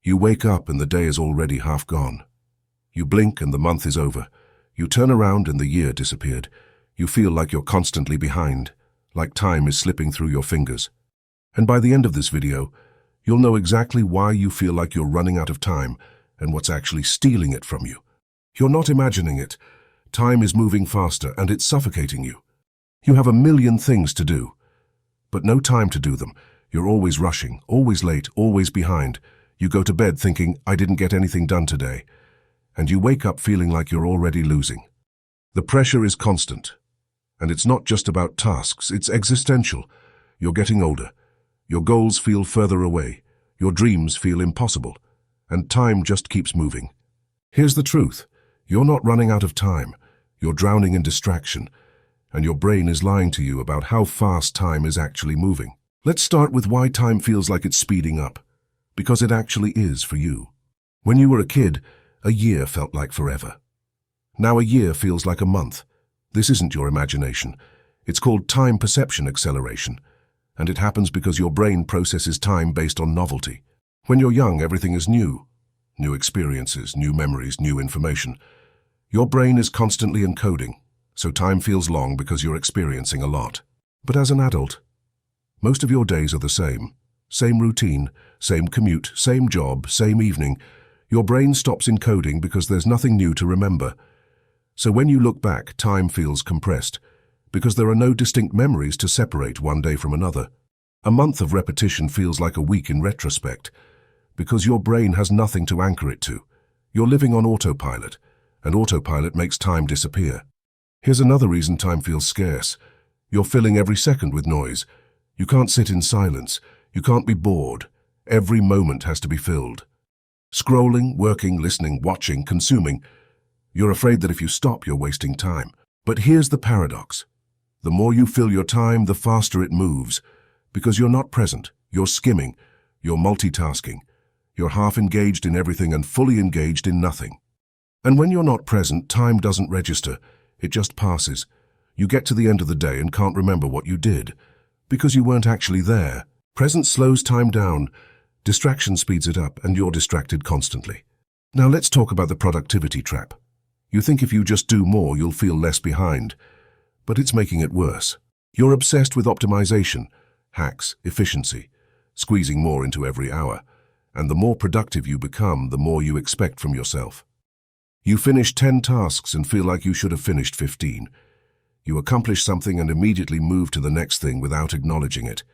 You wake up and the day is already half gone. You blink and the month is over. You turn around and the year disappeared. You feel like you're constantly behind, like time is slipping through your fingers. And by the end of this video, you'll know exactly why you feel like you're running out of time and what's actually stealing it from you. You're not imagining it. Time is moving faster and it's suffocating you. You have a million things to do, but no time to do them. You're always rushing, always late, always behind. You go to bed thinking, I didn't get anything done today. And you wake up feeling like you're already losing. The pressure is constant. And it's not just about tasks, it's existential. You're getting older. Your goals feel further away. Your dreams feel impossible. And time just keeps moving. Here's the truth. You're not running out of time. You're drowning in distraction. And your brain is lying to you about how fast time is actually moving. Let's start with why time feels like it's speeding up. Because it actually is for you. When you were a kid, a year felt like forever. Now a year feels like a month. This isn't your imagination. It's called time perception acceleration. And it happens because your brain processes time based on novelty. When you're young, everything is new. New experiences, new memories, new information. Your brain is constantly encoding, so time feels long because you're experiencing a lot. But as an adult, most of your days are the same. Same routine, same commute, same job, same evening. Your brain stops encoding because there's nothing new to remember. So when you look back, time feels compressed, because there are no distinct memories to separate one day from another. A month of repetition feels like a week in retrospect, because your brain has nothing to anchor it to. You're living on autopilot, and autopilot makes time disappear. Here's another reason time feels scarce. You're filling every second with noise. You can't sit in silence. You can't be bored. Every moment has to be filled. Scrolling, working, listening, watching, consuming. You're afraid that if you stop, you're wasting time. But here's the paradox. The more you fill your time, the faster it moves. Because you're not present. You're skimming. You're multitasking. You're half engaged in everything and fully engaged in nothing. And when you're not present, time doesn't register. It just passes. You get to the end of the day and can't remember what you did, because you weren't actually there. Presence slows time down. Distraction speeds it up, and you're distracted constantly. Now let's talk about the productivity trap. You think if you just do more, you'll feel less behind. But it's making it worse. You're obsessed with optimization, hacks, efficiency, squeezing more into every hour. And the more productive you become, the more you expect from yourself. You finish 10 tasks and feel like you should have finished 15. You accomplish something and immediately move to the next thing without acknowledging it.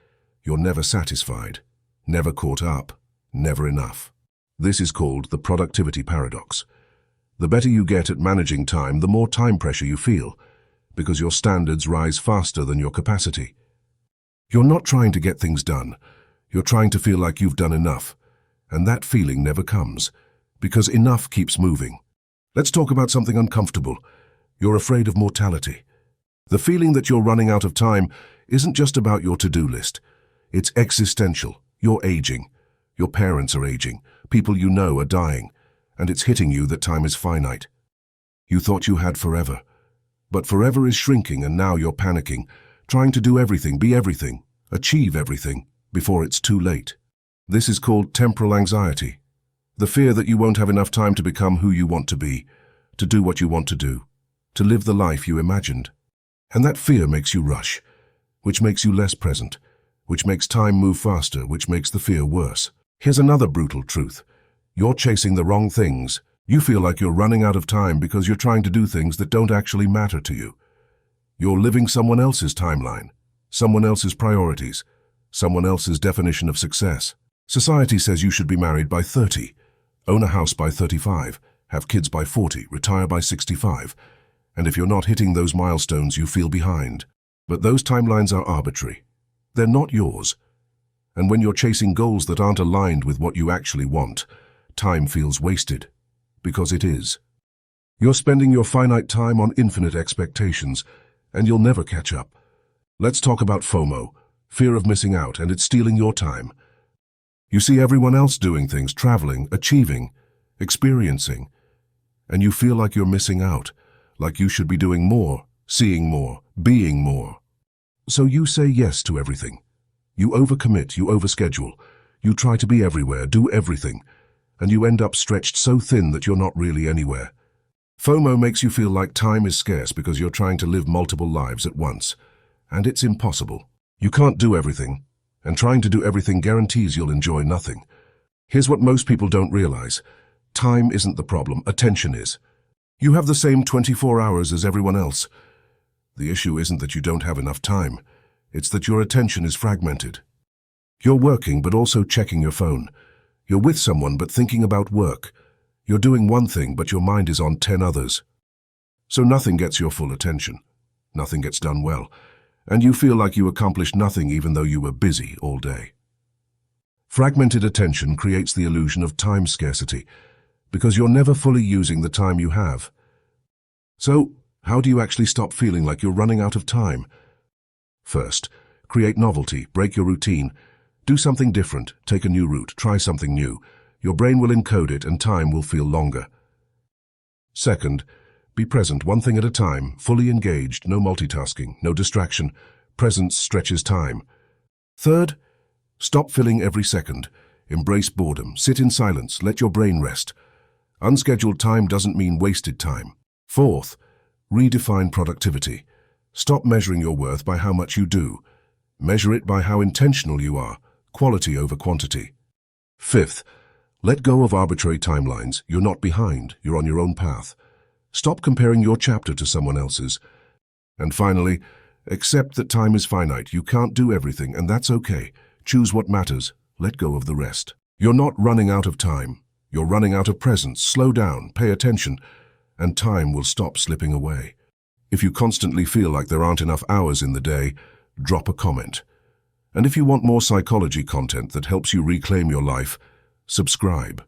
You're never satisfied, never caught up, never enough. This is called the productivity paradox. The better you get at managing time, the more time pressure you feel, because your standards rise faster than your capacity. You're not trying to get things done. You're trying to feel like you've done enough. And that feeling never comes, because enough keeps moving. Let's talk about something uncomfortable. You're afraid of mortality. The feeling that you're running out of time isn't just about your to-do list. It's existential. You're aging. Your parents are aging. People you know are dying. And it's hitting you that time is finite. You thought you had forever. But forever is shrinking, and now you're panicking, trying to do everything, be everything, achieve everything, before it's too late. This is called temporal anxiety. The fear that you won't have enough time to become who you want to be, to do what you want to do, to live the life you imagined. And that fear makes you rush, which makes you less present, which makes time move faster, which makes the fear worse. Here's another brutal truth. You're chasing the wrong things. You feel like you're running out of time because you're trying to do things that don't actually matter to you. You're living someone else's timeline, someone else's priorities, someone else's definition of success. Society says you should be married by 30, own a house by 35, have kids by 40, retire by 65. And if you're not hitting those milestones, you feel behind. But those timelines are arbitrary. They're not yours. And when you're chasing goals that aren't aligned with what you actually want, time feels wasted. Because it is. You're spending your finite time on infinite expectations, and you'll never catch up. Let's talk about FOMO, fear of missing out, and it's stealing your time. You see everyone else doing things, traveling, achieving, experiencing, and you feel like you're missing out, like you should be doing more, seeing more, being more. So you say yes to everything. You overcommit, you overschedule, you try to be everywhere, do everything, and you end up stretched so thin that you're not really anywhere. FOMO makes you feel like time is scarce because you're trying to live multiple lives at once, and it's impossible. You can't do everything, and trying to do everything guarantees you'll enjoy nothing. Here's what most people don't realize. Time isn't the problem, attention is. You have the same 24 hours as everyone else. The issue isn't that you don't have enough time, it's that your attention is fragmented. You're working but also checking your phone. You're with someone but thinking about work. You're doing one thing but your mind is on 10 others. So nothing gets your full attention. Nothing gets done well. And you feel like you accomplished nothing even though you were busy all day. Fragmented attention creates the illusion of time scarcity because you're never fully using the time you have. So, how do you actually stop feeling like you're running out of time? First, create novelty, break your routine. Do something different, take a new route, try something new. Your brain will encode it and time will feel longer. Second, be present, one thing at a time, fully engaged, no multitasking, no distraction. Presence stretches time. Third, stop filling every second. Embrace boredom, sit in silence, let your brain rest. Unscheduled time doesn't mean wasted time. Fourth, redefine productivity. Stop measuring your worth by how much you do. Measure it by how intentional you are, quality over quantity. Fifth, let go of arbitrary timelines. You're not behind, you're on your own path. Stop comparing your chapter to someone else's. And finally, accept that time is finite. You can't do everything, and that's okay. Choose what matters, let go of the rest. You're not running out of time. You're running out of presence. Slow down, pay attention, and time will stop slipping away. If you constantly feel like there aren't enough hours in the day, drop a comment. And if you want more psychology content that helps you reclaim your life, subscribe.